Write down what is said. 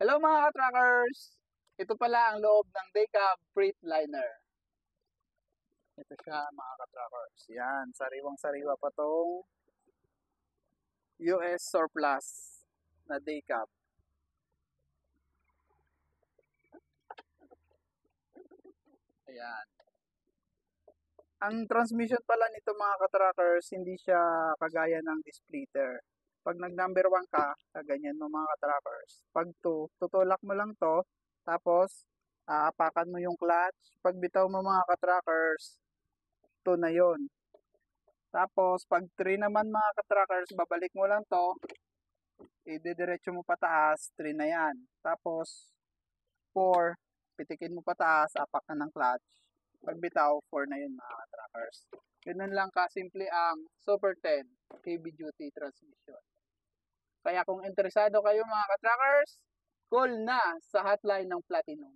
Hello mga ka-trackers! Ito pala ang loob ng Daycab Freightliner. Ito siya mga ka-trackers. Yan, sariwang-sariwa pa tong US Surplus na Daycab. Ayan. Ang transmission pala nito mga ka-trackers, hindi siya kagaya ng splitter. Pag nag-number 1 ka, ganyan mo mga ka-trackers. Pag 2, tutulak mo lang to, tapos aapakan mo yung clutch. Pag bitaw mo mga ka-trackers, 2 na yon. Tapos pag 3 naman mga ka-trackers, babalik mo lang to, ididiretso mo pataas, 3 na yan. Tapos 4, pitikin mo pataas, apak na ng clutch. Pag bitaw, 4 na yun mga ka-trackers. Ganun lang kasimple ang Super 10 heavy duty transmission. Kaya kung interesado kayo mga ka-trackers, call na sa hotline ng Platinum.